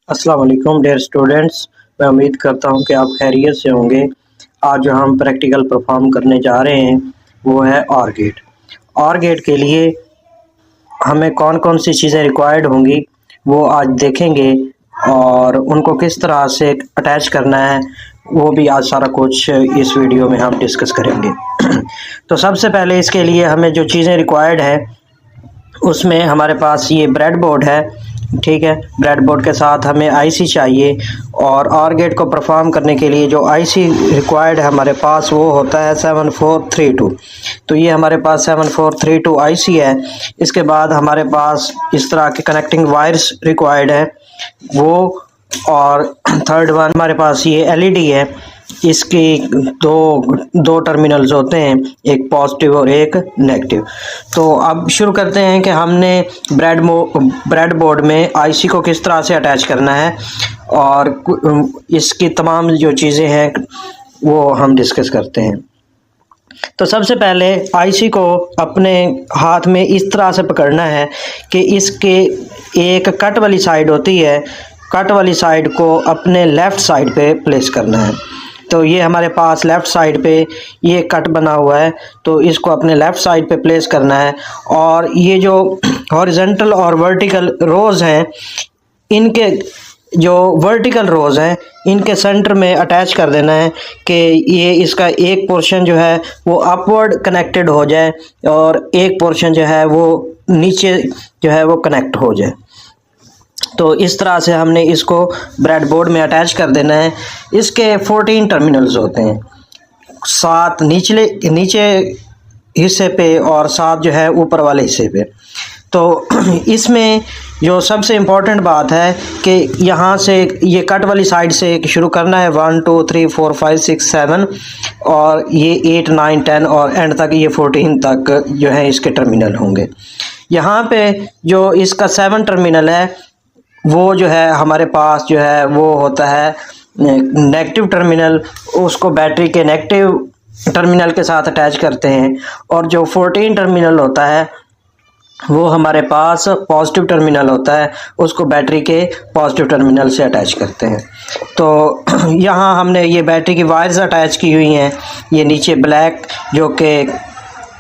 अस्सलाम वालेकुम dear students. मैं उम्मीद करता हूं कि आप खैरियत से होंगे। आज जो हम प्रैक्टिकल परफॉर्म करने जा रहे हैं वो है ऑर गेट। ऑर गेट के लिए हमें कौन कौन सी चीज़ें रिक्वायर्ड होंगी वो आज देखेंगे और उनको किस तरह से अटैच करना है वो भी आज सारा कुछ इस वीडियो में हम डिस्कस करेंगे। तो सबसे पहले इसके लिए हमें जो चीज़ें रिक्वायर्ड है उसमें हमारे पास ये ब्रेड बोर्ड है, ठीक है। ब्रेड बोर्ड के साथ हमें आईसी चाहिए और ऑर गेट को परफॉर्म करने के लिए जो आईसी रिक्वायर्ड है हमारे पास वो होता है 7432। तो ये हमारे पास 7432 आईसी है। इसके बाद हमारे पास इस तरह के कनेक्टिंग वायर्स रिक्वायर्ड है वो, और थर्ड वन हमारे पास ये एलईडी है। इसकी दो टर्मिनल्स होते हैं, एक पॉजिटिव और एक नेगेटिव। तो अब शुरू करते हैं कि हमने ब्रेड बोर्ड में आईसी को किस तरह से अटैच करना है और इसकी तमाम जो चीज़ें हैं वो हम डिस्कस करते हैं। तो सबसे पहले आईसी को अपने हाथ में इस तरह से पकड़ना है कि इसके एक कट वाली साइड होती है, कट वाली साइड को अपने लेफ़्ट साइड पे प्लेस करना है। तो ये हमारे पास लेफ़्ट साइड पे ये कट बना हुआ है, तो इसको अपने लेफ़्ट साइड पे प्लेस करना है। और ये जो हॉरिजॉन्टल और वर्टिकल रोज़ हैं, इनके जो वर्टिकल रोज़ हैं इनके सेंटर में अटैच कर देना है कि ये इसका एक पोर्शन जो है वो अपवर्ड कनेक्टेड हो जाए और एक पोर्शन जो है वो नीचे जो है वो कनेक्ट हो जाए। तो इस तरह से हमने इसको ब्रेड बोर्ड में अटैच कर देना है। इसके 14 टर्मिनल्स होते हैं, 7 नीचे हिस्से पे और 7 जो है ऊपर वाले हिस्से पे। तो इसमें जो सबसे इम्पोर्टेंट बात है कि यहाँ से ये कट वाली साइड से शुरू करना है, 1 2 3 4 5 6 7 और ये 8 9 10 और एंड तक ये 14 तक जो है इसके टर्मिनल होंगे। यहाँ पे जो इसका 7 टर्मिनल है वो जो है हमारे पास जो है वो होता है नेगेटिव टर्मिनल, उसको बैटरी के नेगेटिव टर्मिनल के साथ अटैच करते हैं। और जो 14 टर्मिनल होता है वो हमारे पास पॉजिटिव टर्मिनल होता है, उसको बैटरी के पॉजिटिव टर्मिनल से अटैच करते हैं। तो यहाँ हमने ये बैटरी की वायर्स अटैच की हुई हैं, ये नीचे ब्लैक जो कि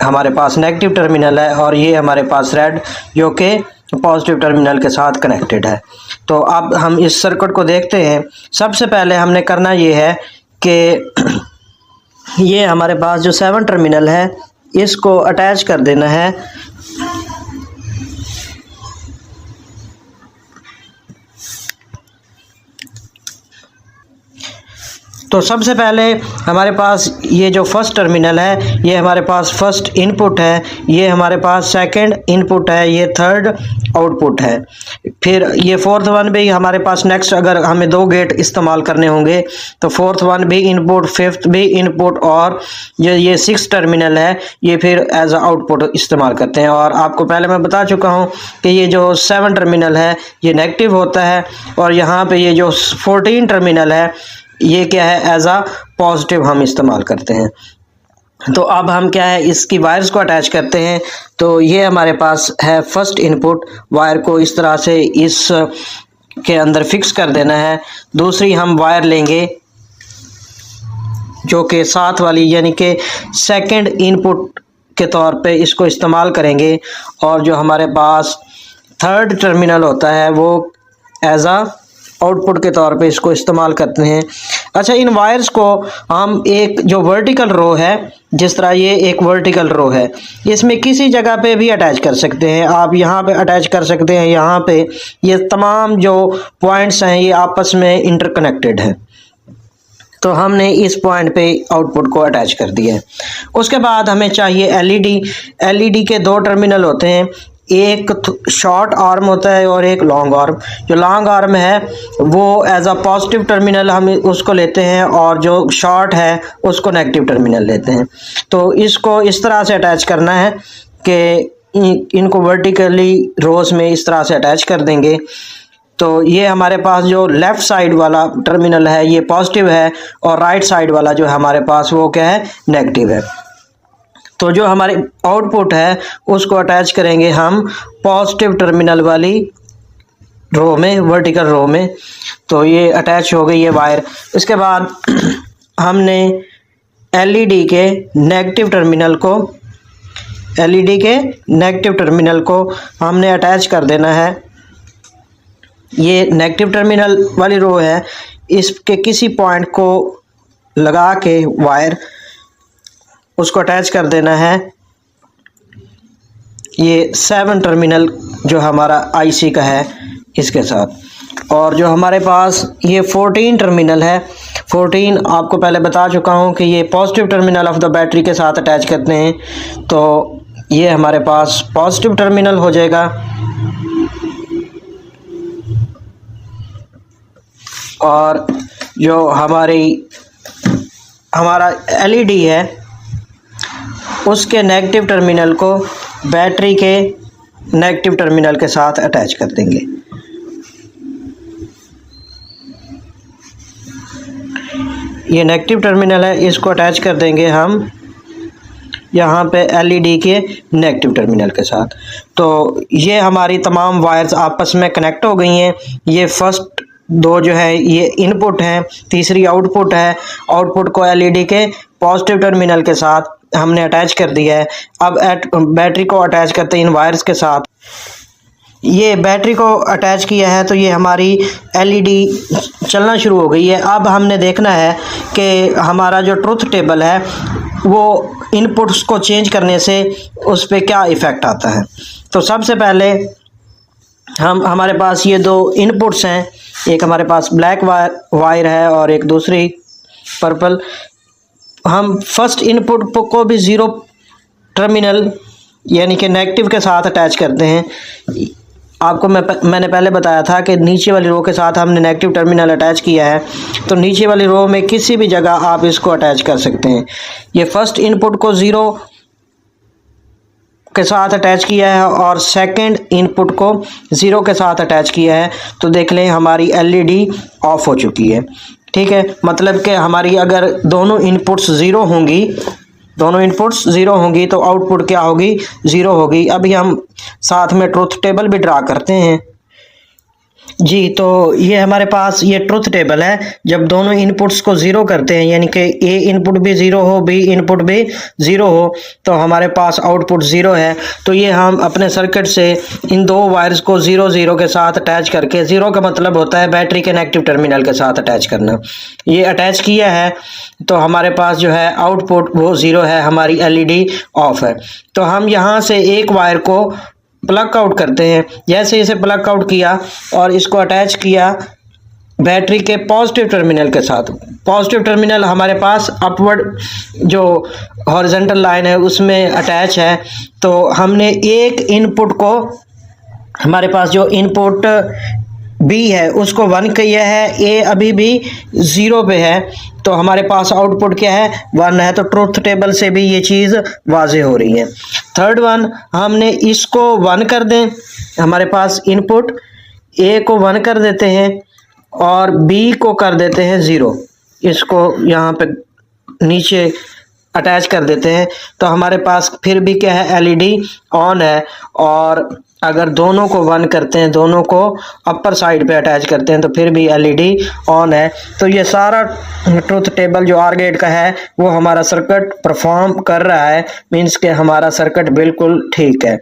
हमारे पास नेगेटिव टर्मिनल है और ये हमारे पास रेड जो कि पॉजिटिव टर्मिनल के साथ कनेक्टेड है। तो अब हम इस सर्किट को देखते हैं। सबसे पहले हमने करना ये है कि ये हमारे पास जो 7 टर्मिनल है इसको अटैच कर देना है तो सबसे पहले हमारे पास ये जो फर्स्ट टर्मिनल है ये हमारे पास फर्स्ट इनपुट है, ये हमारे पास सेकंड इनपुट है, ये थर्ड आउटपुट है। फिर ये फोर्थ वन भी हमारे पास नेक्स्ट अगर हमें 2 गेट इस्तेमाल करने होंगे तो फोर्थ वन भी इनपुट, फिफ्थ भी इनपुट और ये 6 टर्मिनल है ये फिर एज आउटपुट इस्तेमाल करते हैं। और आपको पहले मैं बता चुका हूँ कि ये जो 7 टर्मिनल है ये नेगेटिव होता है और यहाँ पे ये जो 14 टर्मिनल है ये क्या है एज आ पॉजिटिव हम इस्तेमाल करते हैं। तो अब हम क्या है इसकी वायर्स को अटैच करते हैं। तो ये हमारे पास है फर्स्ट इनपुट, वायर को इस तरह से इस के अंदर फिक्स कर देना है। दूसरी हम वायर लेंगे जो कि साथ वाली यानी कि सेकंड इनपुट के तौर पे इसको इस्तेमाल करेंगे और जो हमारे पास थर्ड टर्मिनल होता है वो एज आ आउटपुट के तौर पे इसको इस्तेमाल करते हैं। अच्छा, इन वायर्स को हम एक जो वर्टिकल रो है, जिस तरह ये एक वर्टिकल रो है, इसमें किसी जगह पे भी अटैच कर सकते हैं। आप यहाँ पे अटैच कर सकते हैं, यहाँ पे ये तमाम जो पॉइंट्स हैं ये आपस में इंटरकनेक्टेड हैं। तो हमने इस पॉइंट पे आउटपुट को अटैच कर दिया है। उसके बाद हमें चाहिए एलईडी। एलईडी के 2 टर्मिनल होते हैं, एक शॉर्ट आर्म होता है और एक लॉन्ग आर्म। जो लॉन्ग आर्म है वो एज अ पॉजिटिव टर्मिनल हम उसको लेते हैं और जो शॉर्ट है उसको नेगेटिव टर्मिनल लेते हैं। तो इसको इस तरह से अटैच करना है कि इनको वर्टिकली रोज में इस तरह से अटैच कर देंगे। तो ये हमारे पास जो लेफ़्ट साइड वाला टर्मिनल है ये पॉजिटिव है और राइट साइड वाला जो हमारे पास वो क्या है नेगेटिव है। तो जो हमारे आउटपुट है उसको अटैच करेंगे हम पॉजिटिव टर्मिनल वाली रो में, वर्टिकल रो में। तो ये अटैच हो गई है वायर। इसके बाद हमने एलईडी के नेगेटिव टर्मिनल को हमने अटैच कर देना है। ये नेगेटिव टर्मिनल वाली रो है, इसके किसी पॉइंट को लगा के वायर उसको अटैच कर देना है। ये 7 टर्मिनल जो हमारा आईसी का है इसके साथ। और जो हमारे पास ये 14 टर्मिनल है, 14 आपको पहले बता चुका हूँ कि ये positive terminal of the battery के साथ अटैच करते हैं। तो ये हमारे पास पॉजिटिव टर्मिनल हो जाएगा। और जो हमारा एलईडी है उसके नेगेटिव टर्मिनल को बैटरी के नेगेटिव टर्मिनल के साथ अटैच कर देंगे। ये नेगेटिव टर्मिनल है, इसको अटैच कर देंगे हम यहाँ पे एलईडी के नेगेटिव टर्मिनल के साथ। तो ये हमारी तमाम वायर्स आपस में कनेक्ट हो गई हैं। ये फर्स्ट 2 जो है ये इनपुट हैं, तीसरी आउटपुट है। आउटपुट को एलईडी के पॉजिटिव टर्मिनल के साथ हमने अटैच कर दिया है। अब बैटरी को अटैच करते हैं इन वायर्स के साथ। ये बैटरी को अटैच किया है तो ये हमारी एलईडी चलना शुरू हो गई है। अब हमने देखना है कि हमारा जो ट्रुथ टेबल है वो इनपुट्स को चेंज करने से उस पर क्या इफ़ेक्ट आता है। तो सबसे पहले हमारे पास ये 2 इनपुट्स हैं, एक हमारे पास ब्लैक वायर है और एक दूसरी पर्पल। हम फर्स्ट इनपुट को भी 0 टर्मिनल यानी कि नेगेटिव के साथ अटैच करते हैं। आपको मैंने पहले बताया था कि नीचे वाली रो के साथ हमने नेगेटिव टर्मिनल अटैच किया है, तो नीचे वाली रो में किसी भी जगह आप इसको अटैच कर सकते हैं। ये फर्स्ट इनपुट को 0 के साथ अटैच किया है और सेकंड इनपुट को 0 के साथ अटैच किया है। तो देख लें हमारी एलईडी ऑफ हो चुकी है। ठीक है, मतलब कि हमारी अगर दोनों इनपुट्स 0 होंगी तो आउटपुट क्या होगी, 0 होगी। अभी हम साथ में ट्रुथ टेबल भी ड्रा करते हैं जी। तो ये हमारे पास ये ट्रुथ टेबल है। जब दोनों इनपुट्स को 0 करते हैं यानी कि ए इनपुट भी 0 हो, बी इनपुट भी 0 हो, तो हमारे पास आउटपुट 0 है। तो ये हम अपने सर्किट से इन 2 वायर्स को 0 0 के साथ अटैच करके, 0 का मतलब होता है बैटरी के नेगेटिव टर्मिनल के साथ अटैच करना, ये अटैच किया है। तो हमारे पास जो है आउटपुट वो 0 है, हमारी एलईडी ऑफ है। तो हम यहाँ से एक वायर को प्लग आउट करते हैं। जैसे इसे प्लग आउट किया और इसको अटैच किया बैटरी के पॉजिटिव टर्मिनल के साथ। पॉजिटिव टर्मिनल हमारे पास अपवर्ड जो हॉरिजॉन्टल लाइन है उसमें अटैच है। तो हमने एक इनपुट को, हमारे पास जो इनपुट बी है उसको 1 किया है, ए अभी भी 0 पे है, तो हमारे पास आउटपुट क्या है, 1 है। तो ट्रुथ टेबल से भी ये चीज़ वाज़ेह हो रही है। थर्ड वन, हमने इसको 1 कर दें, हमारे पास इनपुट ए को 1 कर देते हैं और बी को कर देते हैं 0। इसको यहाँ पे नीचे अटैच कर देते हैं। तो हमारे पास फिर भी क्या है, एलईडी ऑन है। और अगर दोनों को 1 करते हैं, दोनों को अपर साइड पे अटैच करते हैं, तो फिर भी एलईडी ऑन है। तो ये सारा ट्रुथ टेबल जो आर गेट का है वो हमारा सर्किट परफॉर्म कर रहा है, मीन्स के हमारा सर्किट बिल्कुल ठीक है।